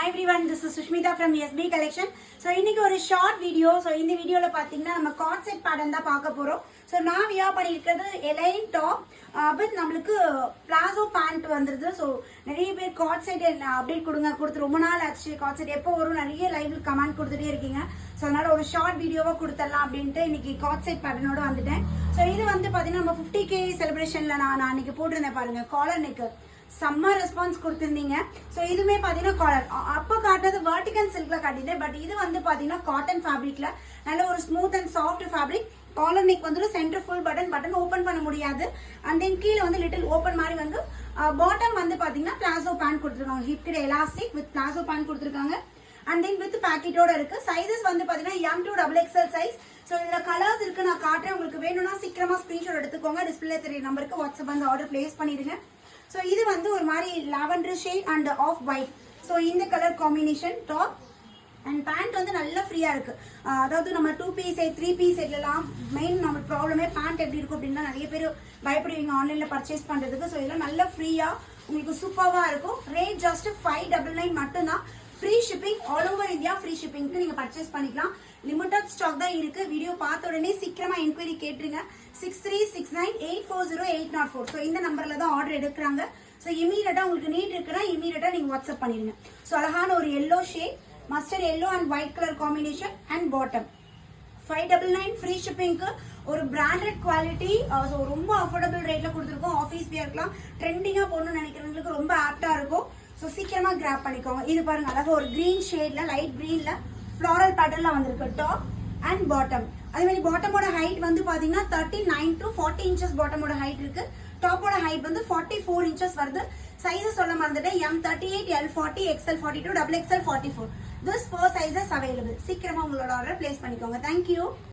Hi everyone, this is Sushmita from SB Collection. So இன்னைக்கு ஒரு short video. So இந்த வீடியோல பாத்தீங்கன்னா நம்ம கார்ட் செட் பேட்டர்ன் தான் பார்க்க போறோம். ஸோ நான் வியர் பண்ணியிருக்கிறது எலைன் டாப் வித் நம்மளுக்கு பிளாசோ பேண்ட் வந்துருது. ஸோ நிறைய பேர் கார்ட் செட் அப்டேட் கொடுத்து ரொம்ப நாள் ஆச்சு. கார்ட் செட் எப்போ வரும் நிறைய லைவ்ல கமெண்ட் கொடுத்துட்டே இருக்கீங்க. ஸோ அதனால ஒரு ஷார்ட் வீடியோவா கொடுத்துடலாம் அப்படின்ட்டு இன்னைக்கு கார்ட் செட் பேட்டர்னோட வந்துட்டேன். ஸோ இது வந்து பாத்தீங்கன்னா நம்ம 50K செலிப்ரேஷன்ல நான் அன்னைக்கு போட்டிருந்தேன் பாருங்க, காலர் நெக்கு சம்மர் ரெஸ்பான்ஸ் கொடுத்துருந்தீங்க. ஸோ இதுவுமே பார்த்தீங்கன்னா காலர் அப்போ காட்டுறது வெர்டிகல் சில்க்ல காட்டிட்டேன். பட் இது வந்து பார்த்தீங்கன்னா காட்டன் ஃபேப்ரிக்ல நல்ல ஒரு smooth and soft fabric. Collar neck வந்து சென்டர் ஃபுல் பட்டன் ஓப்பன் பண்ண முடியாது. அண்ட் தென் கீழே வந்து லிட்டில் ஓப்பன் மாதிரி வந்து பாட்டம் வந்து பார்த்தீங்கன்னா பிளாசோ பேண்ட் கொடுத்துருக்காங்க. ஹிப் கிட்ட எலாஸ்டிக் வித் பிளாசோ பேண்ட் கொடுத்துருக்காங்க. அண்ட் தென் வித் பேக்கெட்டோட இருக்கு. சைஸஸ் வந்து பார்த்தீங்கன்னா M to XXL size. So இதில் கலர்ஸ் இருக்கு, நான் காட்டுறேன். உங்களுக்கு வேணும்னா சீக்கிரமா ஸ்கிரீன்ஷாட் எடுத்துக்கோங்க. டிஸ்பிளே தெரிய நம்பருக்கு வாட்ஸ்அப் வந்து ஆர்டர் பிளேஸ் பண்ணிடுங்க. ஸோ இது வந்து ஒரு மாதிரி lavender shade and off white. So இந்த colour combination top and pant வந்து நல்லா ஃப்ரீயா இருக்கு. அதாவது நம்ம 2 பீஸ் செட் 3 பீஸ் செட்லாம் மெயின் நம்ம ப்ராப்ளமே பேண்ட் எப்படி இருக்கும் அப்படின்னா நிறைய பேர் பயப்படுவீங்க ஆன்லைன்ல பர்ச்சேஸ் பண்றதுக்கு. ஸோ இதெல்லாம் நல்லா ஃப்ரீயா உங்களுக்கு சூப்பர்வா இருக்கும். ரேட் ஜஸ்ட் 599 மட்டும்தான். Free shipping all over India. Free ஷிப்பிங்க்கு நீங்க பர்ச்சேஸ் பண்ணிக்கலாம். லிமிடெட் ஸ்டாக் தான் இருக்கு. வீடியோ பார்த்த உடனே சீக்கிரமா என்கொயரி கேட்டுருங்க. 6369840804. ஸோ இந்த நம்பர்ல தான் ஆர்டர் எடுக்கிறாங்க. ஸோ இமீடியட்டா உங்களுக்கு நீட் இருக்குன்னா இமீடியட்டா நீங்க வாட்ஸ்அப் பண்ணிடுங்க. ஸோ அழகான ஒரு yellow shade, mustard yellow and white colour combination and bottom 599. Free ஷிப்பிங்க்கு ஒரு பிராண்டட் குவாலிட்டி. ஸோ ரொம்ப அஃபோர்டபுள் ரேட்ல கொடுத்துருக்கோம். ஆஃபீஸ் வியர்க்கலாம் ட்ரெண்டிங்கா போகணும்னு நினைக்கிறவங்களுக்கு ரொம்ப ஆப்டா இருக்கும். ஸோ சீக்கிரமா கிராப் பண்ணிக்கோங்க. இது பாருங்க அழகா ஒரு கிரீன் ஷேட்ல லைட் கிரீன்ல ஃப்ளாரல் பேட்டர்ன்ல வந்திருக்கு டாப் அண்ட் பாட்டம். அதே மாதிரி பாட்டமோட ஹைட் வந்து பாத்தீங்கன்னா 39 to 40 இன்ச்சஸ் பாட்டமோட ஹைட் இருக்கு. டாப்போட ஹைட் வந்து 44 இன்ச்சஸ் வருது. சைஸஸ் சொல்ல மறந்துட்டேன். M38, L40, XL42, XXL44. This 4 sizes available. சீக்கிரமா உங்களோட ஆர்டர் பிளேஸ் பண்ணிக்கோங்க. தேங்க்யூ.